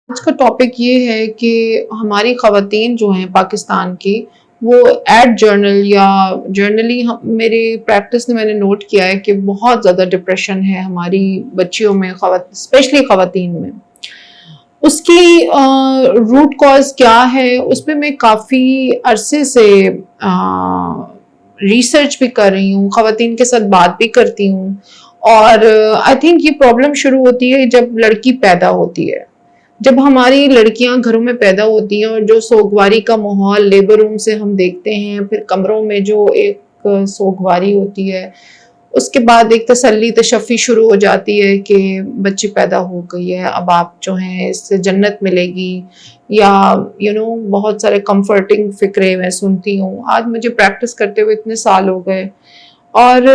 آج کا ٹاپک یہ ہے کہ ہماری خواتین جو ہیں پاکستان کی وہ ایڈ جرنل یا جرنلی میری پریکٹس نے میں نے نوٹ کیا ہے کہ بہت زیادہ ڈپریشن ہے ہماری بچیوں میں، اسپیشلی خواتین میں۔ اس کی روٹ کاز کیا ہے اس پہ میں کافی عرصے سے ریسرچ بھی کر رہی ہوں، خواتین کے ساتھ بات بھی کرتی ہوں، اور آئی تھنک یہ پرابلم شروع ہوتی ہے جب لڑکی پیدا ہوتی ہے۔ جب ہماری لڑکیاں گھروں میں پیدا ہوتی ہیں اور جو سوگواری کا ماحول لیبر روم سے ہم دیکھتے ہیں، پھر کمروں میں جو ایک سوگواری ہوتی ہے، اس کے بعد ایک تسلی تشفی شروع ہو جاتی ہے کہ بچی پیدا ہو گئی ہے، اب آپ جو ہیں اس سے جنت ملے گی، یا بہت سارے کمفرٹنگ فکرے میں سنتی ہوں۔ آج مجھے پریکٹس کرتے ہوئے اتنے سال ہو گئے، اور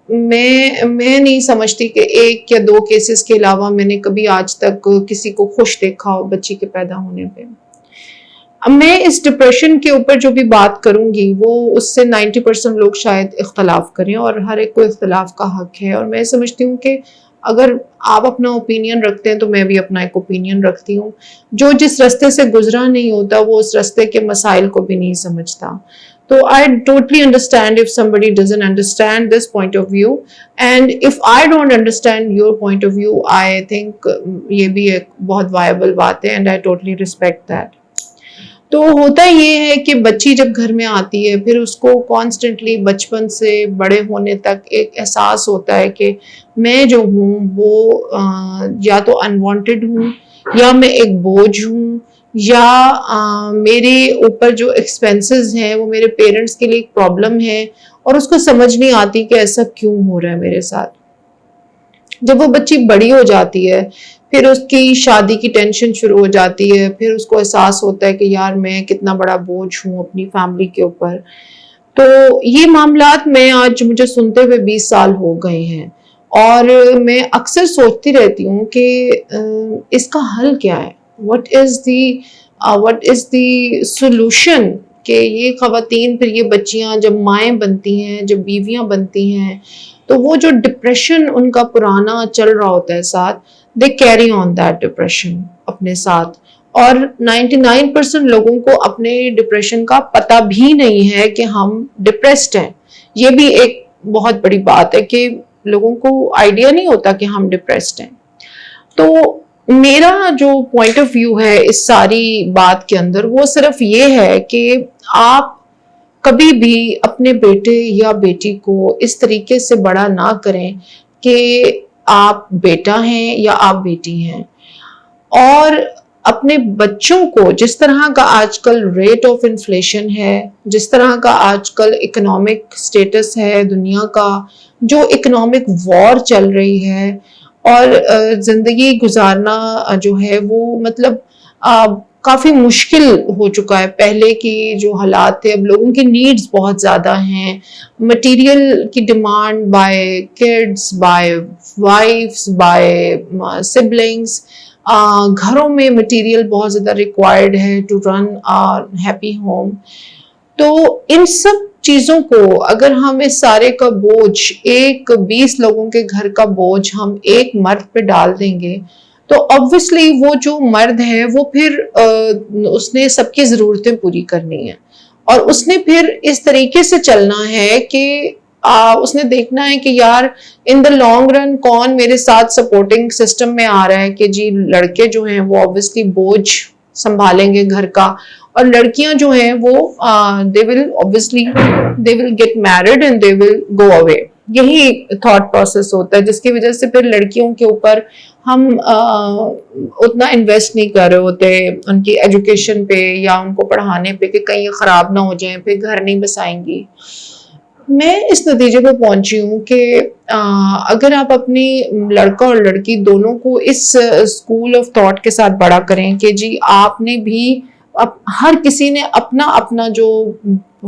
میں نہیں سمجھتی کہ ایک یا دو کیسز کے علاوہ میں نے کبھی آج تک کسی کو خوش دیکھا ہو بچی کے پیدا ہونے پہ۔ اب میں اس ڈپریشن کے اوپر جو بھی بات کروں گی وہ اس سے 90% لوگ شاید اختلاف کریں، اور ہر ایک کو اختلاف کا حق ہے، اور میں سمجھتی ہوں کہ اگر آپ اپنا اوپینین رکھتے ہیں تو میں بھی اپنا ایک اوپینین رکھتی ہوں۔ جو جس رستے سے گزرا نہیں ہوتا وہ اس رستے کے مسائل کو بھی نہیں سمجھتا۔ تو I totally understand if somebody doesn't understand this point of view, and if I don't understand your point of view, I think یہ بھی ایک بہت viable بات ہے، and I totally respect that۔ تو ہوتا یہ ہے کہ بچی جب گھر میں آتی ہے پھر اس کو کانسٹنٹلی بچپن سے بڑے ہونے تک ایک احساس ہوتا ہے کہ میں جو ہوں وہ یا تو انوانٹیڈ ہوں، یا میں ایک بوجھ ہوں، یا میرے اوپر جو ایکسپینسز ہیں وہ میرے پیرنٹس کے لیے ایک پرابلم ہے، اور اس کو سمجھ نہیں آتی کہ ایسا کیوں ہو رہا ہے میرے ساتھ۔ جب وہ بچی بڑی ہو جاتی ہے پھر اس کی شادی کی ٹینشن شروع ہو جاتی ہے، پھر اس کو احساس ہوتا ہے کہ یار میں کتنا بڑا بوجھ ہوں اپنی فیملی کے اوپر۔ تو یہ معاملات میں آج مجھے سنتے ہوئے 20 سال ہو گئے ہیں، اور میں اکثر سوچتی رہتی ہوں کہ اس کا حل کیا ہے، what is the solution، کہ یہ خواتین پھر یہ بچیاں جب مائیں بنتی ہیں، جب بیویاں بنتی ہیں، تو وہ جو ڈپریشن ان کا پرانا چل رہا ہوتا ہے ساتھ، they carry on that depression اپنے ساتھ، اور 99% لوگوں کو اپنے ڈپریشن کا پتہ بھی نہیں ہے کہ ہم ڈپریسڈ ہیں۔ یہ بھی ایک بہت بڑی بات ہے کہ لوگوں کو آئیڈیا نہیں ہوتا کہ ہم ڈپریسڈ ہیں۔ تو میرا جو پوائنٹ آف ویو ہے اس ساری بات کے اندر وہ صرف یہ ہے کہ آپ کبھی بھی اپنے بیٹے یا بیٹی کو اس طریقے سے بڑا نہ کریں کہ آپ بیٹا ہیں یا آپ بیٹی ہیں، اور اپنے بچوں کو جس طرح کا آج کل ریٹ آف انفلیشن ہے، جس طرح کا آج کل اکنامک سٹیٹس ہے دنیا کا، جو اکنامک وار چل رہی ہے، اور زندگی گزارنا جو ہے وہ مطلب کافی مشکل ہو چکا ہے۔ پہلے کی جو حالات تھے، اب لوگوں کی نیڈز بہت زیادہ ہیں، مٹیریل کی demand by kids, by wives, by siblings, گھروں میں مٹیریل بہت زیادہ ریکوائرڈ ہے ٹو رن ہیپی ہوم۔ تو ان سب چیزوں کو اگر ہم اس سارے کا بوجھ 20 لوگوں کے گھر کا بوجھ ہم ایک مرد پہ ڈال دیں گے، تو obviously وہ جو مرد ہے وہ پھر اس نے سب کی ضرورتیں پوری کرنی ہیں، اور اس نے پھر اس طریقے سے چلنا ہے کہ اس نے دیکھنا ہے کہ یار ان دا لانگ رن کون میرے ساتھ سپورٹنگ سسٹم میں آ رہا ہے، کہ جی لڑکے جو ہیں وہ obviously بوجھ سنبھالیں گے گھر کا، اور لڑکیاں جو ہیں وہ they will get married and they will go away۔ یہی تھاٹ پروسیس ہوتا ہے جس کی وجہ سے پھر لڑکیوں کے اوپر ہم اتنا انویسٹ نہیں کر رہے ہوتے ان کی ایجوکیشن پہ یا ان کو پڑھانے پہ، کہ کہیں خراب نہ ہو جائیں پھر گھر نہیں بسائیں گی۔ میں اس نتیجے پہ پہنچی ہوں کہ اگر آپ اپنی لڑکا اور لڑکی دونوں کو اس اسکول آف تھاٹ کے ساتھ بڑا کریں کہ جی آپ نے بھی ہر کسی نے اپنا اپنا جو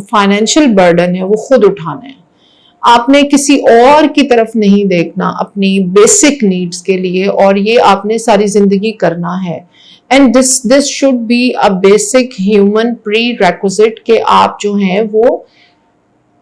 فائنینشیل برڈن ہے وہ خود اٹھانا ہے، آپ نے کسی اور کی طرف نہیں دیکھنا اپنی بیسک نیڈز کے لیے، اور یہ آپ نے ساری زندگی کرنا ہے۔ And this should be a basic human prerequisite کہ آپ جو ہیں وہ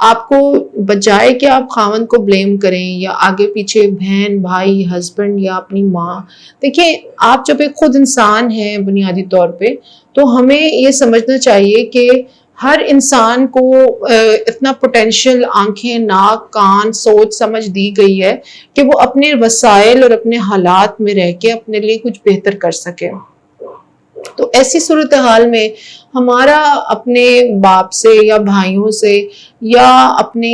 آپ کو بجائے کہ آپ خاوند کو بلیم کریں یا آگے پیچھے بہن بھائی ہسبینڈ یا اپنی ماں، دیکھیں آپ جب ایک خود انسان ہیں بنیادی طور پہ، تو ہمیں یہ سمجھنا چاہیے کہ ہر انسان کو اتنا پوٹینشیل آنکھیں ناک کان سوچ سمجھ دی گئی ہے کہ وہ اپنے وسائل اور اپنے حالات میں رہ کے اپنے لیے کچھ بہتر کر سکے. تو ایسی صورتحال میں ہمارا اپنے باپ سے یا بھائیوں سے یا اپنے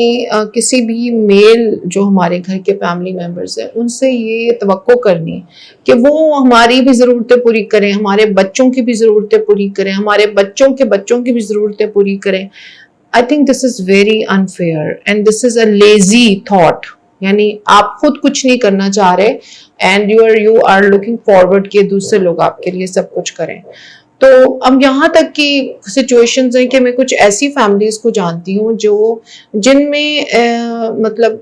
کسی بھی میل جو ہمارے گھر کے فیملی ممبرز ہیں ان سے یہ توقع کرنی کہ وہ ہماری بھی ضرورتیں پوری کریں، ہمارے بچوں کی بھی ضرورتیں پوری کریں، ہمارے بچوں کے بچوں کی بھی ضرورتیں پوری کریں. I think this is very unfair and this is a lazy thought. یعنی آپ خود کچھ نہیں کرنا چاہ رہے and you are looking forward کہ دوسرے لوگ آپ کے لیے سب کچھ کریں. تو اب یہاں تک کی سچویشنز ہیں کہ میں کچھ ایسی فیملیز کو جانتی ہوں جن میں مطلب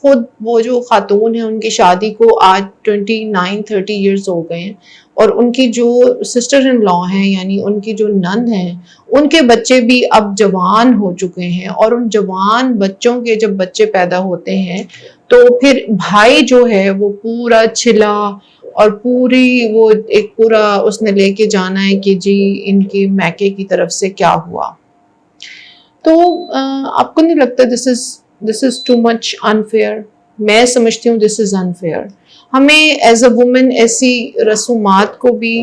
خود وہ جو خاتون ہیں ان کی شادی کو آج 29-30 ایئرز ہو گئے ہیں، اور ان کی جو سسٹر ان لا ہیں یعنی ان کی جو نند ہیں ان کے بچے بھی اب جوان ہو چکے ہیں، اور ان جوان بچوں کے جب بچے پیدا ہوتے ہیں تو پھر بھائی جو ہے وہ پورا چھلا اور پوری وہ ایک پورا اس نے لے کے جانا ہے کہ جی ان کے میکے کی طرف سے کیا ہوا. تو آپ کو نہیں لگتا this is too much unfair؟ میں سمجھتی ہوں this is unfair. ہمیں ایز اے وومن ایسی رسومات کو بھی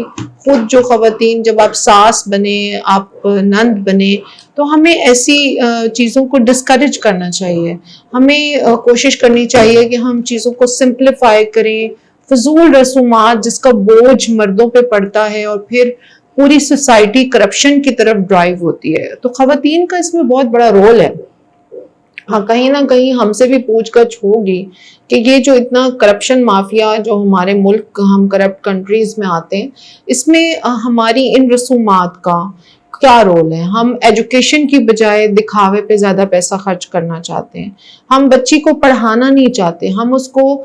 خود جو خواتین جب آپ ساس بنے آپ نند بنے تو ہمیں ایسی چیزوں کو ڈسکریج کرنا چاہیے. ہمیں کوشش کرنی چاہیے کہ ہم چیزوں کو سمپلیفائی کریں. فضول رسومات جس کا بوجھ مردوں پہ پڑتا ہے اور پھر پوری سوسائٹی کرپشن کی طرف ڈرائیو ہوتی ہے. تو خواتین کا اس میں بہت بڑا رول ہے. ہاں کہیں نہ کہیں ہم سے بھی پوچھ گچھ ہوگی کہ یہ جو اتنا کرپشن مافیا جو ہمارے ملک ہم کرپٹ کنٹریز میں آتے ہیں اس میں ہماری ان رسومات کا کیا رول ہے. ہم ایجوکیشن کی بجائے دکھاوے پہ زیادہ پیسہ خرچ کرنا چاہتے ہیں. ہم بچی کو پڑھانا نہیں چاہتے، ہم اس کو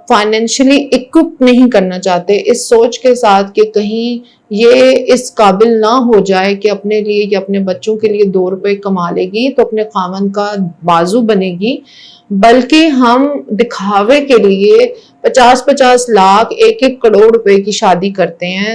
فائنینشلی اکوپ نہیں کرنا چاہتے اس سوچ کے ساتھ کہ کہیں یہ اس قابل نہ ہو جائے کہ اپنے لیے یا اپنے بچوں کے لیے 2 روپے کما لے گی تو اپنے خاوند کا بازو بنے گی، بلکہ ہم دکھاوے کے لیے 50-50 لاکھ 1-1 کروڑ روپے کی شادی کرتے ہیں.